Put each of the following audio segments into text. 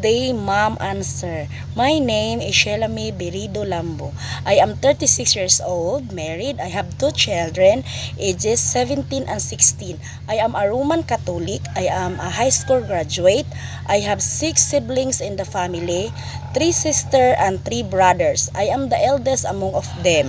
day, mom and sir. My name is Shelami Berido Lambo. I am 36 years old, married. I have two children, ages 17 and 16. I am a Roman Catholic. I am a high school graduate. I have 6 siblings in the family, 3 sisters and 3 brothers. I am the eldest among of them.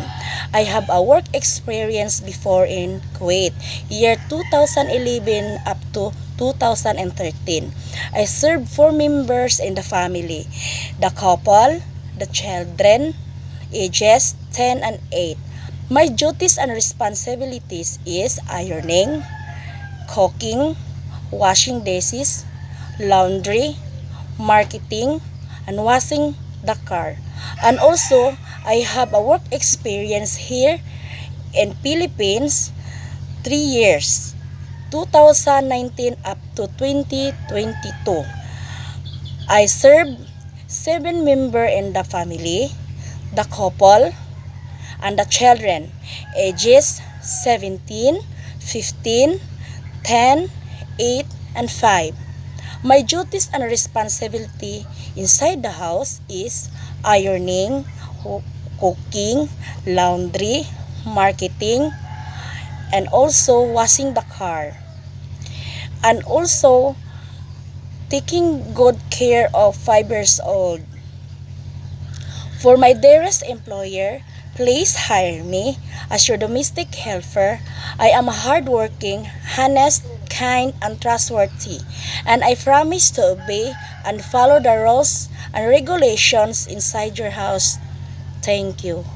I have a work experience before in Kuwait, year 2011 up to 2013. I served 4 members in the family, the couple, the children, ages 10 and 8. My duties and responsibilities is ironing, cooking, washing dishes, laundry, marketing, and washing the car. And also, I have a work experience here in Philippines 3 years. 2019 up to 2022. I serve 7 members in the family, the couple, and the children, ages 17, 15, 10, 8, and 5. My duties and responsibility inside the house is ironing, cooking, laundry, marketing, and also washing the car. And also taking good care of 5 years old. For my dearest employer, please hire me as your domestic helper. I am hardworking, honest, kind, and trustworthy, and I promise to obey and follow the rules and regulations inside your house. Thank you.